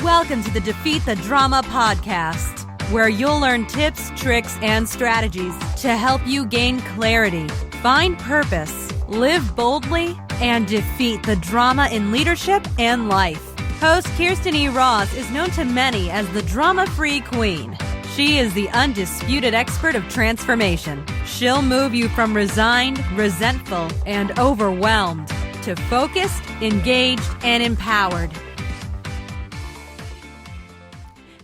Welcome to the Defeat the Drama podcast, where you'll learn tips, tricks, and strategies to help you gain clarity, find purpose, live boldly, and defeat the drama in leadership and life. Host Kirsten E. Ross is known to many as the drama-free queen. She is the undisputed expert of transformation. She'll move you from resigned, resentful, and overwhelmed to focused, engaged, and empowered.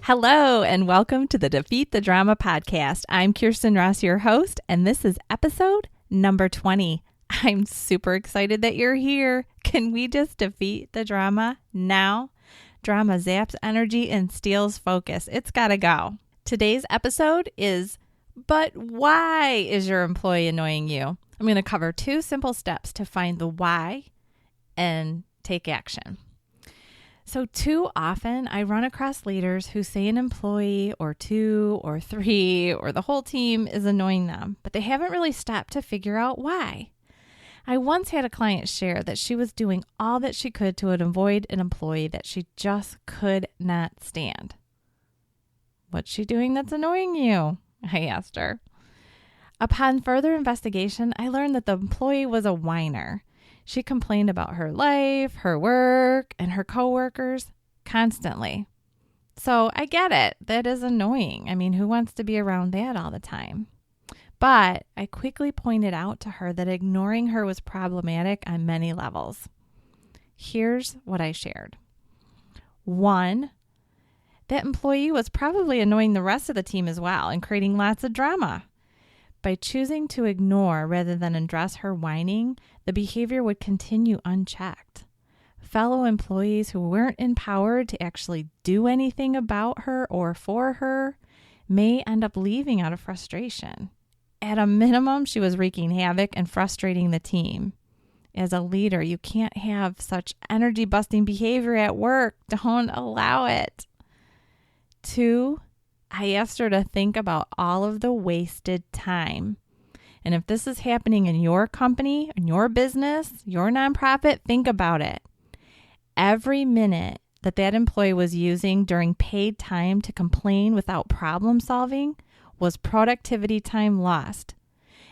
Hello, and welcome to the Defeat the Drama podcast. I'm Kirsten Ross, your host, and this is episode number 20. I'm super excited that you're here. Can we just defeat the drama now? Drama zaps energy and steals focus. It's gotta go. Today's episode is, but why is your employee annoying you? I'm going to cover 2 simple steps to find the why and take action. So too often I run across leaders who say an employee or 2 or 3 or the whole team is annoying them, but they haven't really stopped to figure out why. I once had a client share that she was doing all that she could to avoid an employee that she just could not stand. What's she doing that's annoying you? I asked her. Upon further investigation, I learned that the employee was a whiner. She complained about her life, her work, and her coworkers constantly. So I get it. That is annoying. I mean, who wants to be around that all the time? But I quickly pointed out to her that ignoring her was problematic on many levels. Here's what I shared. 1, that employee was probably annoying the rest of the team as well and creating lots of drama. By choosing to ignore rather than address her whining, the behavior would continue unchecked. Fellow employees who weren't empowered to actually do anything about her or for her may end up leaving out of frustration. At a minimum, she was wreaking havoc and frustrating the team. As a leader, you can't have such energy-busting behavior at work. Don't allow it. 2, I asked her to think about all of the wasted time. And if this is happening in your company, in your business, your nonprofit, think about it. Every minute that employee was using during paid time to complain without problem solving was productivity time lost.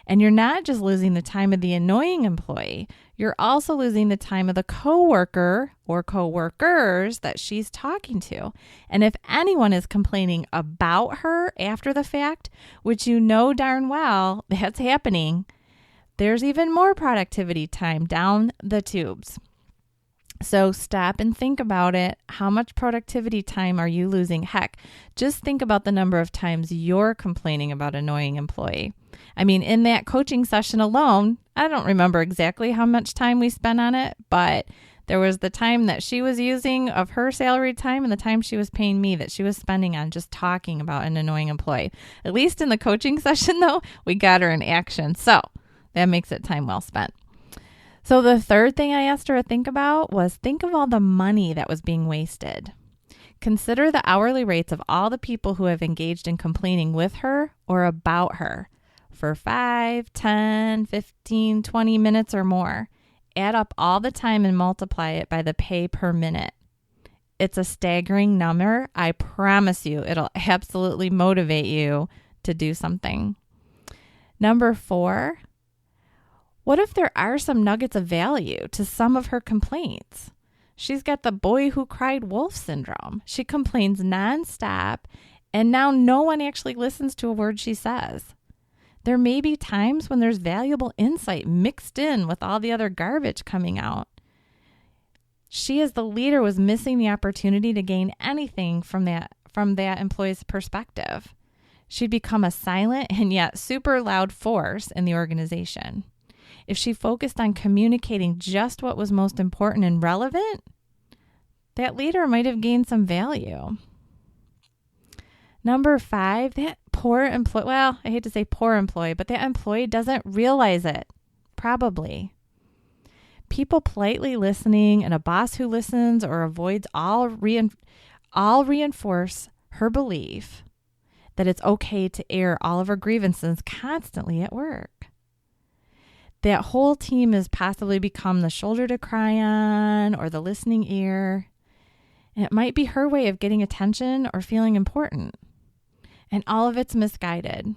And you're not just losing the time of the annoying employee, you're also losing the time of the coworker or coworkers that she's talking to. And if anyone is complaining about her after the fact, which you know darn well that's happening, there's even more productivity time down the tubes. So stop and think about it. How much productivity time are you losing? Heck, just think about the number of times you're complaining about an annoying employee. I mean, in that coaching session alone, I don't remember exactly how much time we spent on it, but there was the time that she was using of her salary time and the time she was paying me that she was spending on just talking about an annoying employee. At least in the coaching session, though, we got her in action. So that makes it time well spent. So the third thing I asked her to think about was think of all the money that was being wasted. Consider the hourly rates of all the people who have engaged in complaining with her or about her for 5, 10, 15, 20 minutes or more. Add up all the time and multiply it by the pay per minute. It's a staggering number. I promise you, it'll absolutely motivate you to do something. Number 4, what if there are some nuggets of value to some of her complaints? She's got the boy who cried wolf syndrome. She complains nonstop, and now no one actually listens to a word she says. There may be times when there's valuable insight mixed in with all the other garbage coming out. She, as the leader, was missing the opportunity to gain anything from that employee's perspective. She'd become a silent and yet super loud force in the organization. If she focused on communicating just what was most important and relevant, that leader might have gained some value. Number 5, that poor employee, well, I hate to say poor employee, but that employee doesn't realize it. Probably. People politely listening and a boss who listens or avoids all reinforce her belief that it's okay to air all of her grievances constantly at work. That whole team has possibly become the shoulder to cry on or the listening ear. And it might be her way of getting attention or feeling important. And all of it's misguided.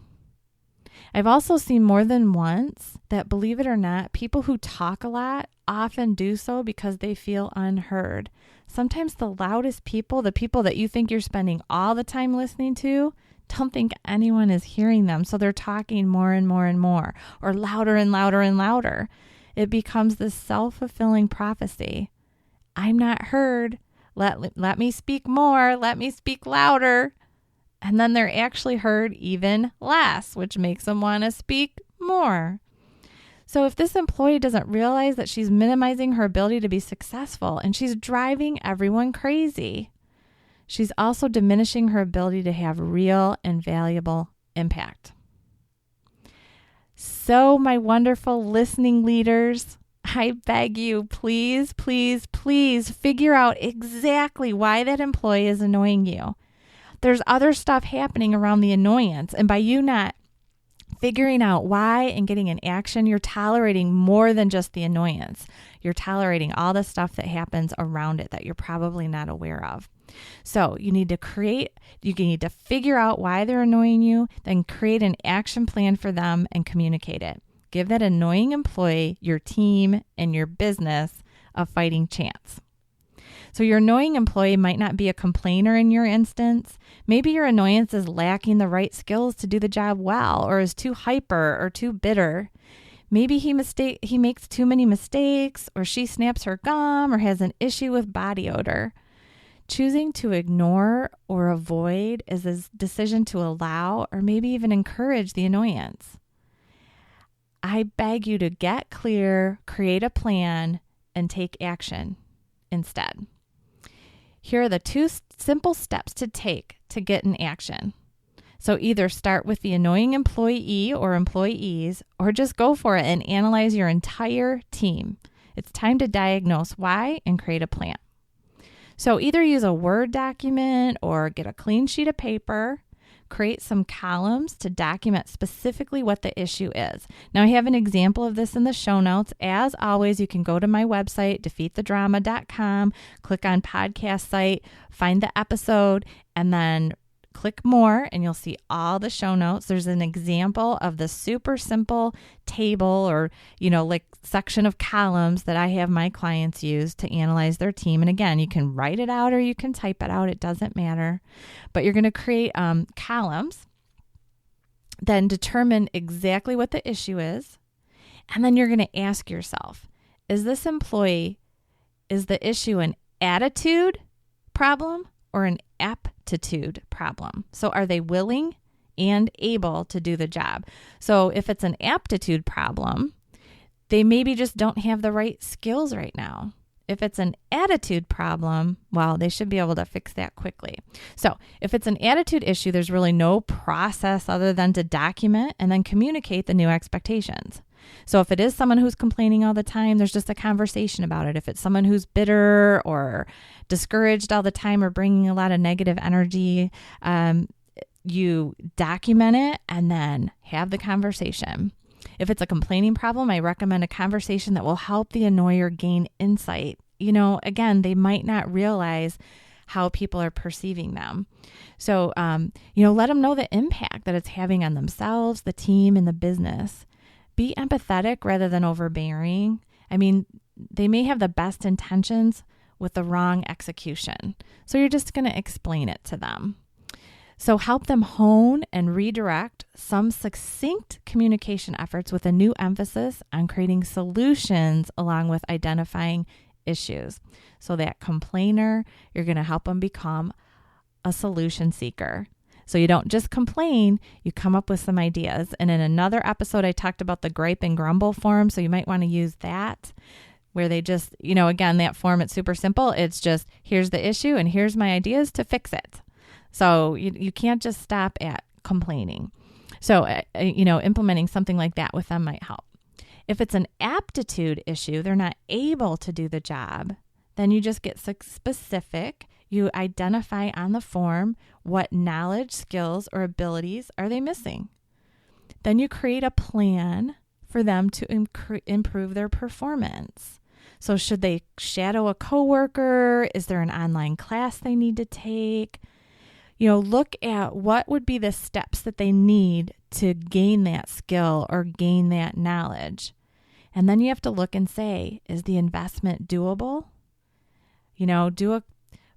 I've also seen more than once that, believe it or not, people who talk a lot often do so because they feel unheard. Sometimes the loudest people, the people that you think you're spending all the time listening to, don't think anyone is hearing them. So they're talking more and more and more, or louder and louder and louder. It becomes this self-fulfilling prophecy. I'm not heard. Let me speak more. Let me speak louder. And then they're actually heard even less, which makes them want to speak more. So if this employee doesn't realize that she's minimizing her ability to be successful and she's driving everyone crazy, she's also diminishing her ability to have real and valuable impact. So my wonderful listening leaders, I beg you, please, please, please figure out exactly why that employee is annoying you. There's other stuff happening around the annoyance. And by you not figuring out why and getting an action, you're tolerating more than just the annoyance. You're tolerating all the stuff that happens around it that you're probably not aware of. So you need to figure out why they're annoying you, then create an action plan for them and communicate it. Give that annoying employee, your team, and your business a fighting chance. So your annoying employee might not be a complainer in your instance. Maybe your annoyance is lacking the right skills to do the job well, or is too hyper or too bitter. Maybe he makes too many mistakes, or she snaps her gum, or has an issue with body odor. Choosing to ignore or avoid is a decision to allow or maybe even encourage the annoyance. I beg you to get clear, create a plan, and take action instead. Here are the 2 simple steps to take to get in action. So either start with the annoying employee or employees, or just go for it and analyze your entire team. It's time to diagnose why and create a plan. So either use a Word document or get a clean sheet of paper. Create some columns to document specifically what the issue is. Now, I have an example of this in the show notes. As always, you can go to my website, defeatthedrama.com, click on podcast site, find the episode, and then click more, and you'll see all the show notes. There's an example of the super simple table or, section of columns that I have my clients use to analyze their team. And again, you can write it out or you can type it out. It doesn't matter. But you're going to create columns, then determine exactly what the issue is. And then you're going to ask yourself, is the issue an attitude problem or an aptitude problem? So are they willing and able to do the job? So if it's an aptitude problem, they maybe just don't have the right skills right now. If it's an attitude problem, well, they should be able to fix that quickly. So if it's an attitude issue, there's really no process other than to document and then communicate the new expectations. So if it is someone who's complaining all the time, there's just a conversation about it. If it's someone who's bitter or discouraged all the time or bringing a lot of negative energy, you document it and then have the conversation. If it's a complaining problem, I recommend a conversation that will help the annoyer gain insight. Again, they might not realize how people are perceiving them. So, let them know the impact that it's having on themselves, the team, and the business. Be empathetic rather than overbearing. They may have the best intentions with the wrong execution. So you're just going to explain it to them. So help them hone and redirect some succinct communication efforts with a new emphasis on creating solutions along with identifying issues. So that complainer, you're going to help them become a solution seeker. So you don't just complain, you come up with some ideas. And in another episode, I talked about the gripe and grumble form. So you might want to use that where they just, again, that form, it's super simple. It's just, here's the issue and here's my ideas to fix it. So you can't just stop at complaining. So, implementing something like that with them might help. If it's an aptitude issue, they're not able to do the job, then you just get specific. You identify on the form what knowledge, skills, or abilities are they missing. Then you create a plan for them to improve their performance. So should they shadow a coworker? Is there an online class they need to take? Look at what would be the steps that they need to gain that skill or gain that knowledge. And then you have to look and say, is the investment doable? Do a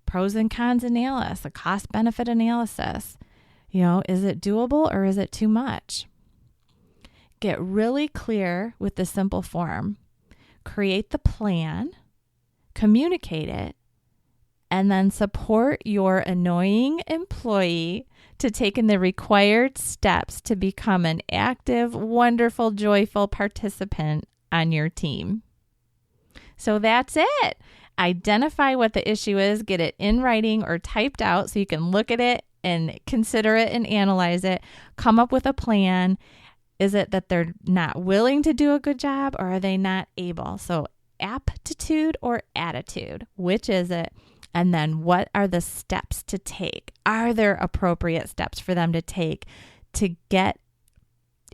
pros and cons analysis, a cost benefit analysis. Is it doable or is it too much? Get really clear with the simple form. Create the plan, communicate it, and then support your annoying employee to take in the required steps to become an active, wonderful, joyful participant on your team. So that's it. Identify what the issue is, get it in writing or typed out so you can look at it and consider it and analyze it. Come up with a plan. Is it that they're not willing to do a good job, or are they not able? So aptitude or attitude, which is it? And then what are the steps to take? Are there appropriate steps for them to take to get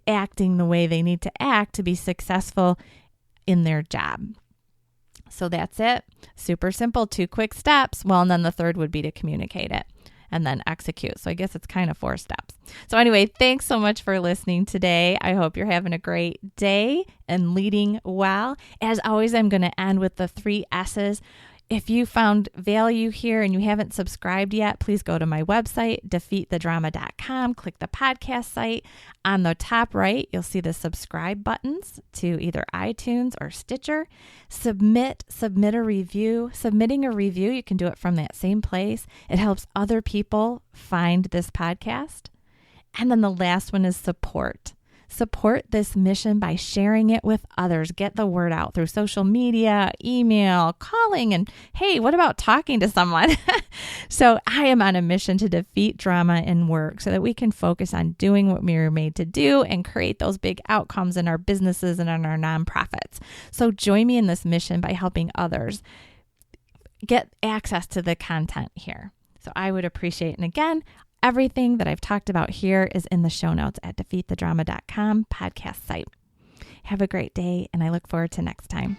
acting the way they need to act to be successful in their job? So that's it. Super simple, 2 quick steps. Well, and then the third would be to communicate it and then execute. So I guess it's kind of 4 steps. So anyway, thanks so much for listening today. I hope you're having a great day and leading well. As always, I'm going to end with the 3 S's. If you found value here and you haven't subscribed yet, please go to my website, defeatthedrama.com, click the podcast site. On the top right, you'll see the subscribe buttons to either iTunes or Stitcher. Submit a review. Submitting a review, you can do it from that same place. It helps other people find this podcast. And then the last one is support. Support this mission by sharing it with others. Get the word out through social media, email, calling, and hey, what about talking to someone? So I am on a mission to defeat drama in work so that we can focus on doing what we were made to do and create those big outcomes in our businesses and in our nonprofits. So join me in this mission by helping others get access to the content here. So I would appreciate it. And again, everything that I've talked about here is in the show notes at defeatthedrama.com podcast site. Have a great day, and I look forward to next time.